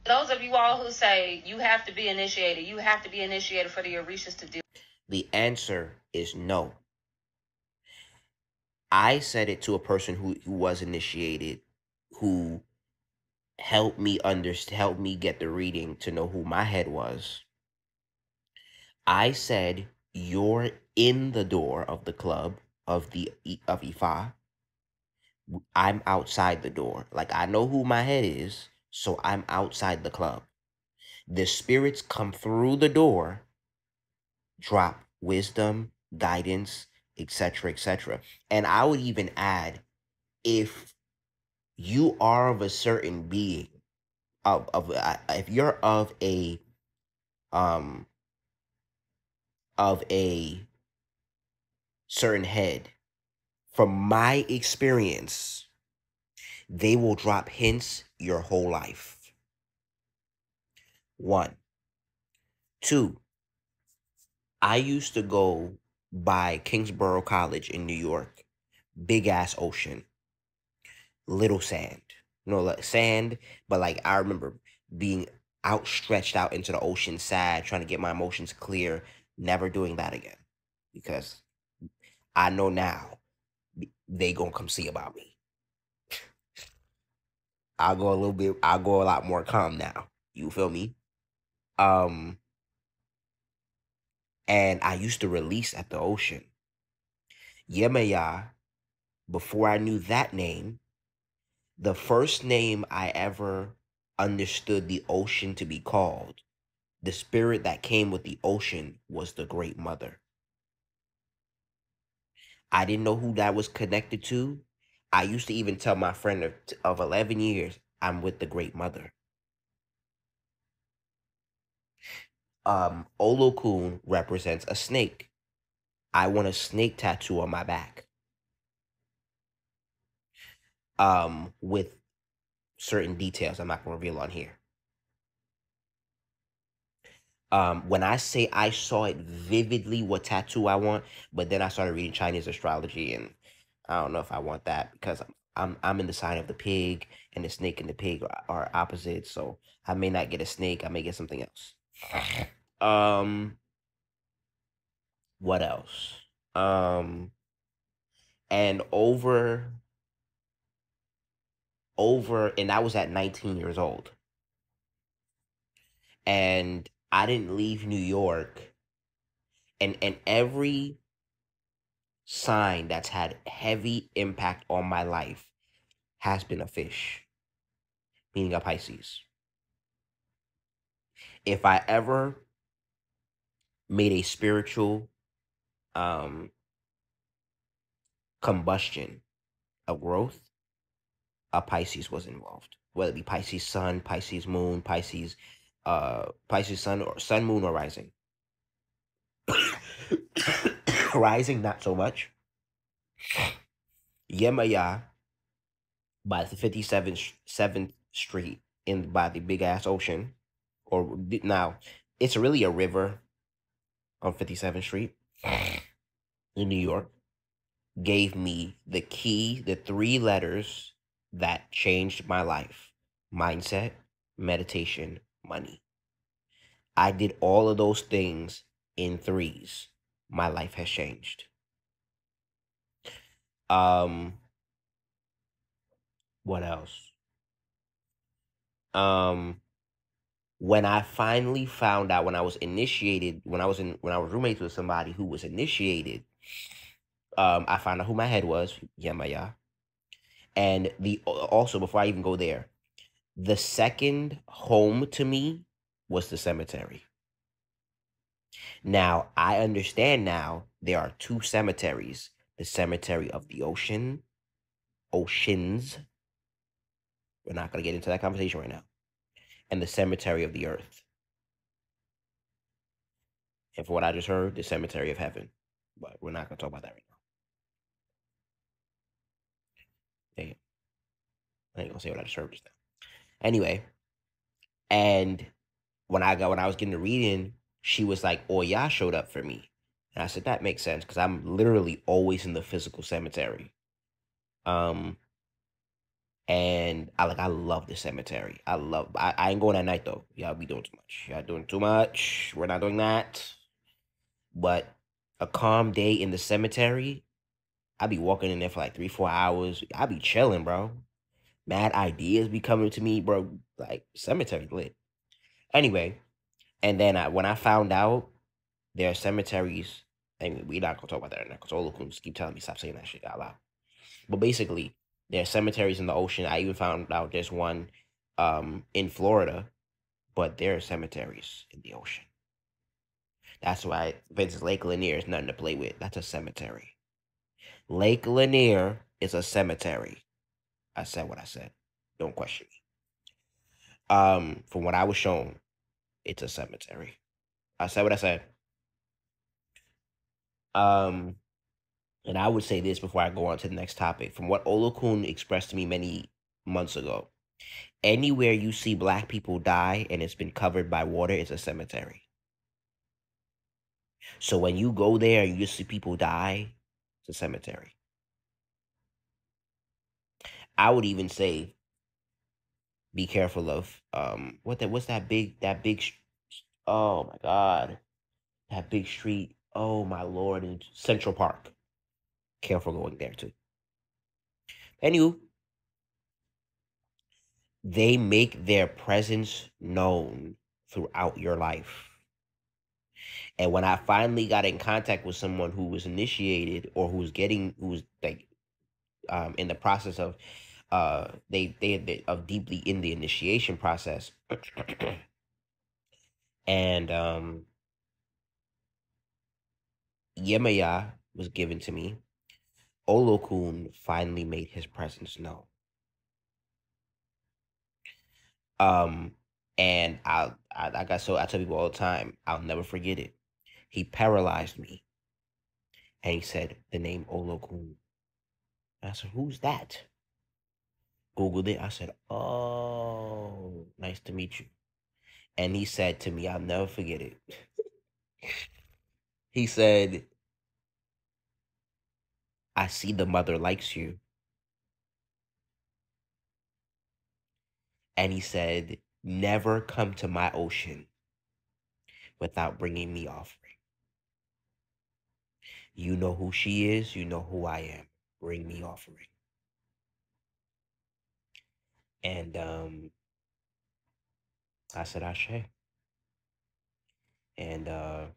Those of you all who say you have to be initiated, you have to be initiated for the Orishas to do. The answer is no. I said it to a person who was initiated, who helped me get the reading to know who my head was. I said, you're in the door of the club of Ifa. I'm outside the door. Like, I know who my head is, so I'm outside the club. The spirits come through the door, drop wisdom, guidance, etc., etc. And I would even add, if you are of a certain being, if you're um of a certain head, from my experience, they will drop hints your whole life. 1. 2, I used to go by Kingsborough College in New York. Big ass ocean. Little sand. No, like sand, but like I remember being outstretched out into the ocean, sad, trying to get my emotions clear. Never doing that again. Because I know now they gonna come see about me. I'll go a lot more calm now. You feel me? Um, and I used to release at the ocean. Yemaya, before I knew that name, the first name I ever understood the ocean to be called, the spirit that came with the ocean, was the Great Mother. I didn't know who that was connected to. I used to even tell my friend of 11 years, I'm with the Great Mother. Olokun represents a snake. I want a snake tattoo on my back. With certain details I'm not going to reveal on here. When I say I saw it vividly what tattoo I want, but then I started reading Chinese astrology, and I don't know if I want that, because I'm in the sign of the pig, and the snake and the pig are opposites, so I may not get a snake, I may get something else. What else? And and I was at 19 years old. And I didn't leave New York. And every sign that's had heavy impact on my life has been a fish, meaning a Pisces. If I ever made a spiritual combustion of growth, a Pisces was involved. Whether it be Pisces sun, Pisces moon, Pisces sun, or sun, moon, or rising. Rising, not so much. Yemaya, by the 7th Street by the big ass ocean, or now it's really a river on 57th Street in New York, gave me the key, the 3 letters that changed my life: mindset, meditation, money. I did all of those things in 3s. My life has changed. What else? When I finally found out, when I was initiated, when I was roommates with somebody who was initiated, I found out who my head was, Yemaya. And also, before I even go there, the second home to me was the cemetery. Now, I understand now there are 2 cemeteries: the cemetery of the oceans. We're not going to get into that conversation right now. And the cemetery of the earth. And for what I just heard, the cemetery of heaven. But we're not going to talk about that right now. Hey, I ain't going to say what I just heard just now. Anyway, and when I was getting the reading, she was like, "Oh, yeah," showed up for me. And I said, that makes sense, because I'm literally always in the physical cemetery. And I love the cemetery. I ain't going at night though. Y'all be doing too much. Y'all doing too much. We're not doing that. But a calm day in the cemetery, I be walking in there for like 3, 4 hours. I be chilling, bro. Mad ideas be coming to me, bro. Like cemetery lit. Anyway, and then when I found out there are cemeteries, and we not gonna talk about that right now because Olokun keep telling me stop saying that shit out loud. But basically, there are cemeteries in the ocean. I even found out there's one in Florida, but there are cemeteries in the ocean. That's why Vince's Lake Lanier is nothing to play with. That's a cemetery. Lake Lanier is a cemetery. I said what I said. Don't question me. From what I was shown, it's a cemetery. I said what I said. Um, and I would say this before I go on to the next topic. From what Olokun expressed to me many months ago, anywhere you see black people die and it's been covered by water is a cemetery. So when you go there and you see people die, it's a cemetery. I would even say be careful of what's that big oh my god, that big street, oh my lord, in Central Park. Careful going there too. Anywho, they make their presence known throughout your life. And when I finally got in contact with someone who was initiated or who was like in the process of they of deeply in the initiation process, and Yemaya was given to me, Olokun finally made his presence known. Um, and like I tell people all the time, I'll never forget it. He paralyzed me, and he said the name Olokun. I said, "Who's that?" Googled it. I said, "Oh, nice to meet you." And he said to me, I'll never forget it. He said, "I see the mother likes you." And he said, "Never come to my ocean without bringing me offering. You know who she is. You know who I am. Bring me offering." And I said, "Ashe." And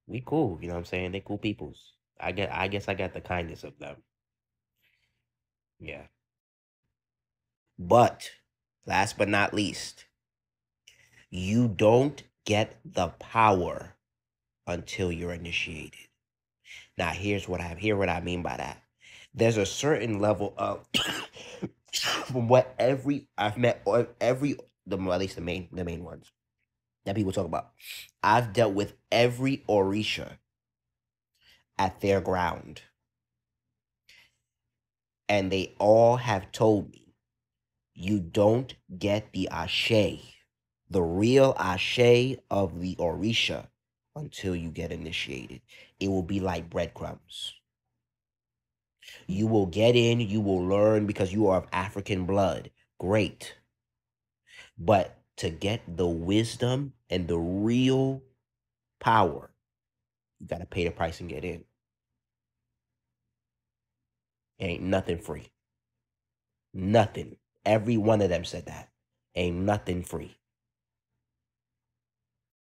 we cool. You know what I'm saying? They cool peoples. I guess I got the kindness of them. Yeah. But last but not least, you don't get the power until you're initiated. Now, hear what I mean by that. There's a certain level of from what I've met every at least the main ones that people talk about. I've dealt with every Orisha at their ground, and they all have told me you don't get the ashe, the real ashe of the Orisha, until you get initiated. It will be like breadcrumbs. You will get in, you will learn because you are of African blood. Great. But to get the wisdom and the real power, you got to pay the price and get in. Ain't nothing free. Nothing. Every one of them said that. Ain't nothing free.